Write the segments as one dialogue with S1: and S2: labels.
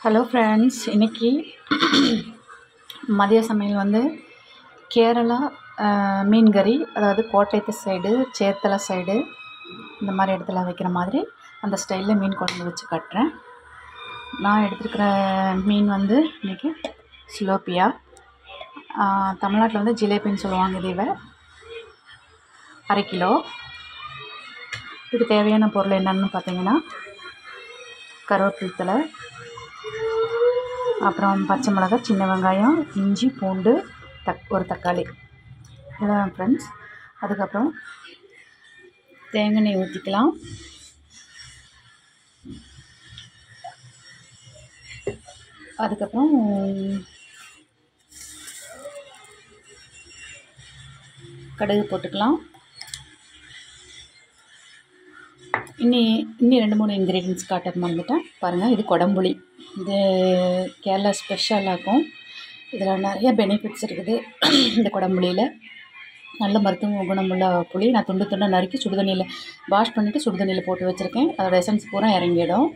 S1: Hello friends, இன்றைக்கி மதிய சமையல் வந்து கேரளா மீன் கறி, அதாவது கோட்டயத்து சைடு, சேத்தலை சைடு இந்த மாதிரி இடத்துல வைக்கிற மாதிரி அந்த ஸ்டைலில் மீன் குழம்பு வச்சு காட்டுறேன். நான் எடுத்துருக்கிற மீன் வந்து இன்றைக்கி சிலோப்பியா, தமிழ்நாட்டில் வந்து ஜிலேபின்னு சொல்லுவாங்க. இதை 1/2 கிலோ. இதுக்கு தேவையான பொருள் என்னென்னு பார்த்தீங்கன்னா, கருவேப்பிலை தழை, அப்புறம் பச்சை மிளகாய், சின்ன வெங்காயம், இஞ்சி, பூண்டு, ஒரு தக்காளி, இவ்வளோதான் ஃப்ரெண்ட்ஸ். அதுக்கப்புறம் தேங்காய் எண்ணெய் ஊற்றிக்கலாம். அதுக்கப்புறம் கடுகு போட்டுக்கலாம். இன்னி 2-3 இன்க்ரீடியன்ட்ஸ் காட்ட மறந்துட்டேன். பாருங்கள், இது கொடம்புளி. இது கேரளா ஸ்பெஷலாகும். இதில் நிறைய பெனிஃபிட்ஸ் இருக்குது. இந்த கொடம்புளியில் நல்ல மருத்துவ குணமுள்ள புளி. நான் துண்டு துண்டாக நறுக்கி சுடுதண்ணியில் வாஷ் பண்ணிவிட்டு சுடுதண்ணியில் போட்டு வச்சுருக்கேன். அதோட எசன்ஸ் பூரா இறங்கிடும்.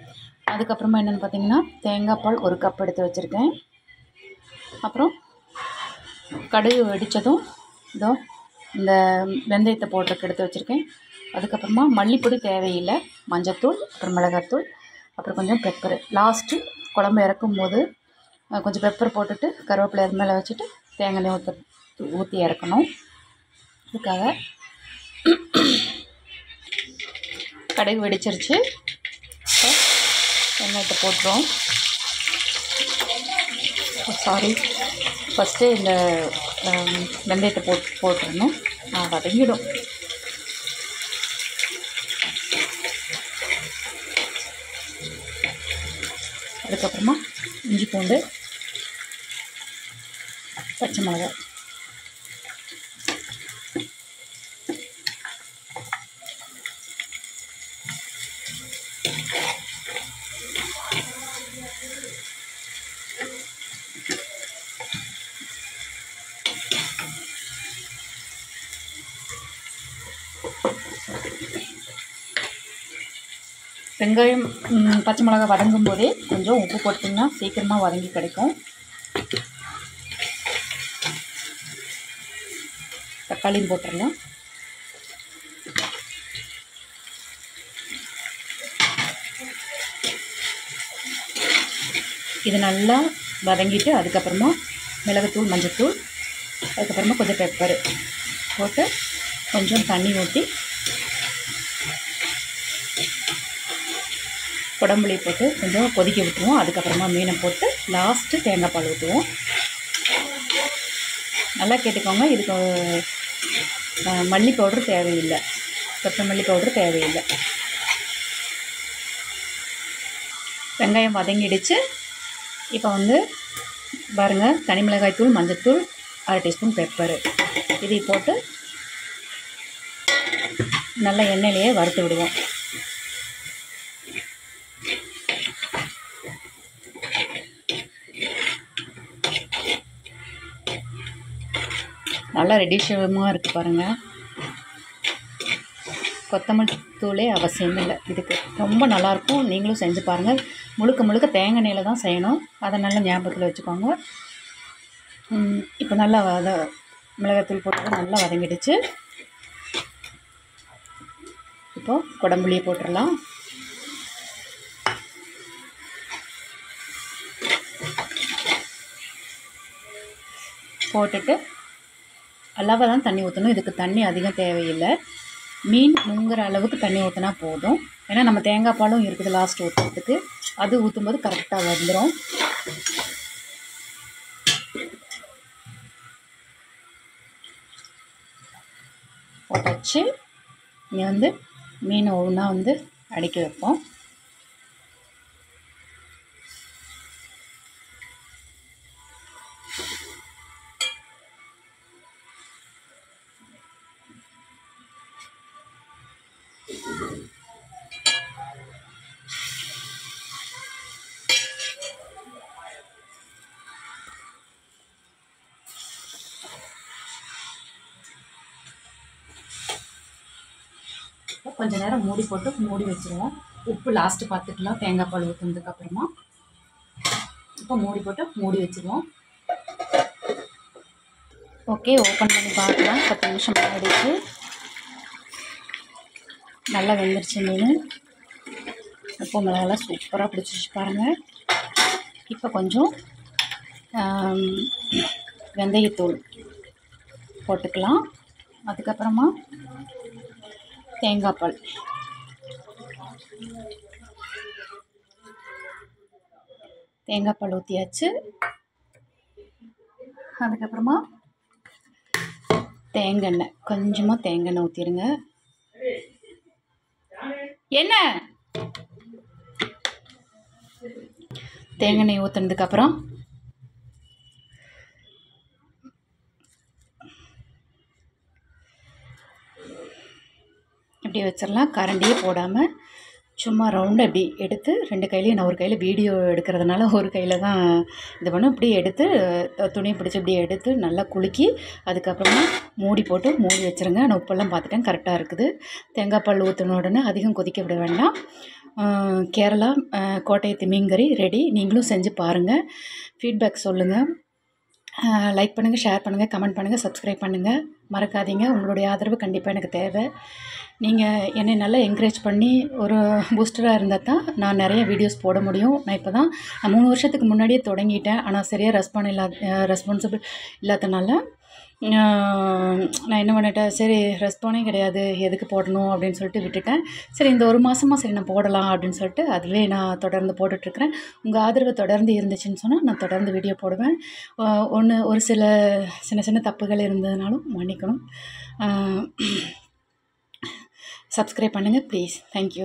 S1: அதுக்கப்புறமா என்னென்னு பார்த்தீங்கன்னா, தேங்காய் பால் 1 கப் எடுத்து வச்சுருக்கேன். அப்புறம் கடுகு வெடித்ததும் இதோ இந்த வெந்தயத்தை போட்டுறதுக்கு எடுத்து வச்சுருக்கேன். அதுக்கப்புறமா மல்லிப்பொடி தேவையில்லை, மஞ்சத்தூள், அப்புறம் மிளகாத்தூள், அப்புறம் கொஞ்சம் பெப்பரு. லாஸ்ட்டு குழம்பு இறக்கும் போது கொஞ்சம் பெப்பர் போட்டுட்டு கருவேப்பிலை மேலே வச்சுட்டு தேங்காய் எண்ணெய் ஊற்றி இறக்கணும். அதுக்காக கடுகு வெடிச்சிருச்சு. வெங்காயத்தை போட்டுரும். ஃபஸ்ட்டு இந்த வெந்தயத்தை போட்டுருணும். வதங்கிடும். அதுக்கப்புறமா இஞ்சி, பூண்டு, பச்சை மிளகாய், வெங்காயம், பச்சை மிளகாய் வதங்கும் போதே கொஞ்சம் உப்பு போட்டிங்கன்னா சீக்கிரமாக வதங்கி கிடைக்கும். தக்காளியும் போட்டுடலாம். இது நல்லா வதங்கிட்டு அதுக்கப்புறமா மிளகுத்தூள், மஞ்சத்தூள், அதுக்கப்புறமா கொஞ்சம் பெப்பர் போட்டு கொஞ்சம் தண்ணி ஊற்றி கொடம்புளி போட்டு கொஞ்சம் கொதிக்க விட்டுருவோம். அதுக்கப்புறமா மீனை போட்டு லாஸ்ட்டு தேங்காய் பால் ஊற்றுவோம். நல்லா கேட்டுக்கோங்க, இதுக்கு மல்லி பவுட்ரு தேவையில்லை, கொத்தமல்லி பவுட்ரு தேவையில்லை. வெங்காயம் வதங்கிடுச்சு. இப்போ வந்து பாருங்கள், தனி மிளகாய் தூள், மஞ்சத்தூள், 1/2 டீஸ்பூன் பெப்பரு இதை போட்டு நல்லா எண்ணெயிலேயே வறுத்து விடுவோம். நல்லா ரெடிஷமாக இருக்குது பாருங்கள். கொத்தமல்லி தூளே அவசியம் இல்லை இதுக்கு. ரொம்ப நல்லாயிருக்கும். நீங்களும் செஞ்சு பாருங்கள். முழுக்க தேங்காய் எண்ணெயில் தான் செய்யணும். அதை நல்லா ஞாபகத்தில் வச்சுக்கோங்க. இப்போ நல்லா மிளகாத்தூள் போட்டு நல்லா வதங்கிடுச்சு. இப்போது கொடம்புளியை போட்டுடலாம். போட்டுட்டு அளவாக தான் தண்ணி ஊற்றணும். இதுக்கு தண்ணி அதிகம் தேவையில்லை. மீன் முங்குற அளவுக்கு தண்ணி ஊற்றினா போதும். ஏன்னா நம்ம தேங்காய் பாலும் இருக்குது லாஸ்ட் ஊற்றுறதுக்கு. அது ஊற்றும்போது கரெக்டாக வந்துடும். போட்டாச்சு. இங்கே வந்து மீனை ஒவ்வொன்றா வந்து அடுக்கி வைப்போம். கொஞ்சம் நேரம் மூடி போட்டு மூடி வச்சுருவோம். உப்பு லாஸ்ட்டு பார்த்துக்கலாம் தேங்காய் பால் ஊற்றுனதுக்கப்புறமா. இப்போ மூடி போட்டு மூடி வச்சுருவோம். ஓகே, ஓப்பன் பண்ணி பார்க்கலாம். 10 நிமிஷம் ஆகிடுச்சு. நல்லா வெந்துருச்சு மீன். உப்பு மிளகாலாம் சூப்பராக பிடிச்சிச்சு பாருங்கள். இப்போ கொஞ்சம் வெந்தயத்தூள் போட்டுக்கலாம். அதுக்கப்புறமா தேங்காய் பால் ஊற்றியாச்சு. அதுக்கப்புறமா தேங்காய் கொஞ்சமாக தேங்காய் ஊற்றிடுங்க. என்ன தேங்காய் ஊற்றுனதுக்கப்புறம் இப்படி வச்சிடலாம். கரண்டியே போடாமல் சும்மா ரவுண்டாக இப்படி எடுத்து 2 கையிலையும், நான் ஒரு கையில் வீடியோ எடுக்கிறதுனால ஒரு கையில் தான் இது பண்ணும். இப்படி எடுத்து துணியை பிடிச்சி இப்படி எடுத்து நல்லா குலுக்கி அதுக்கப்புறமா மூடி போட்டு மூடி வச்சுருங்க. நான் உப்பெல்லாம் பார்த்துட்டேன், கரெக்டாக இருக்குது. தேங்காய் பால் ஊற்றின உடனே அதிகம் கொதிக்க விட வேண்டாம். கேரளா கோட்டையத்து மீன் கறி ரெடி. நீங்களும் செஞ்சு பாருங்கள், ஃபீட்பேக் சொல்லுங்கள். லைக் பண்ணுங்கள், ஷேர் பண்ணுங்கள், கமெண்ட் பண்ணுங்கள், சப்ஸ்கிரைப் பண்ணுங்கள். மறக்காதீங்க. உங்களுடைய ஆதரவு கண்டிப்பாக எனக்கு தேவை. நீங்கள் என்னை நல்லா என்கரேஜ் பண்ணி ஒரு பூஸ்டராக இருந்தால் தான் நான் நிறைய வீடியோஸ் போட முடியும். நான் 3 வருஷத்துக்கு முன்னாடியே தொடங்கிட்டேன். ஆனால் சரியாக ரெஸ்பான்சிபிள் இல்லாதனால நான் என்ன பண்ணிட்டேன், சரி ரெஸ்பானே கிடையாது, எதுக்கு போடணும் அப்படின்னு சொல்லிட்டு விட்டுட்டேன். சரி இந்த 1 மாதமாக சரி நான் போடலாம் அப்படின்னு சொல்லிட்டு அதுவே நான் தொடர்ந்து போட்டுட்ருக்கிறேன். உங்கள் ஆதரவு தொடர்ந்து இருந்துச்சுன்னு சொன்னால் நான் தொடர்ந்து வீடியோ போடுவேன். ஒரு சின்ன தப்புகள் இருந்ததுனாலும் மன்னிக்கணும். சப்ஸ்கிரைப் பண்ணுங்கள் ப்ளீஸ். தேங்க்யூ.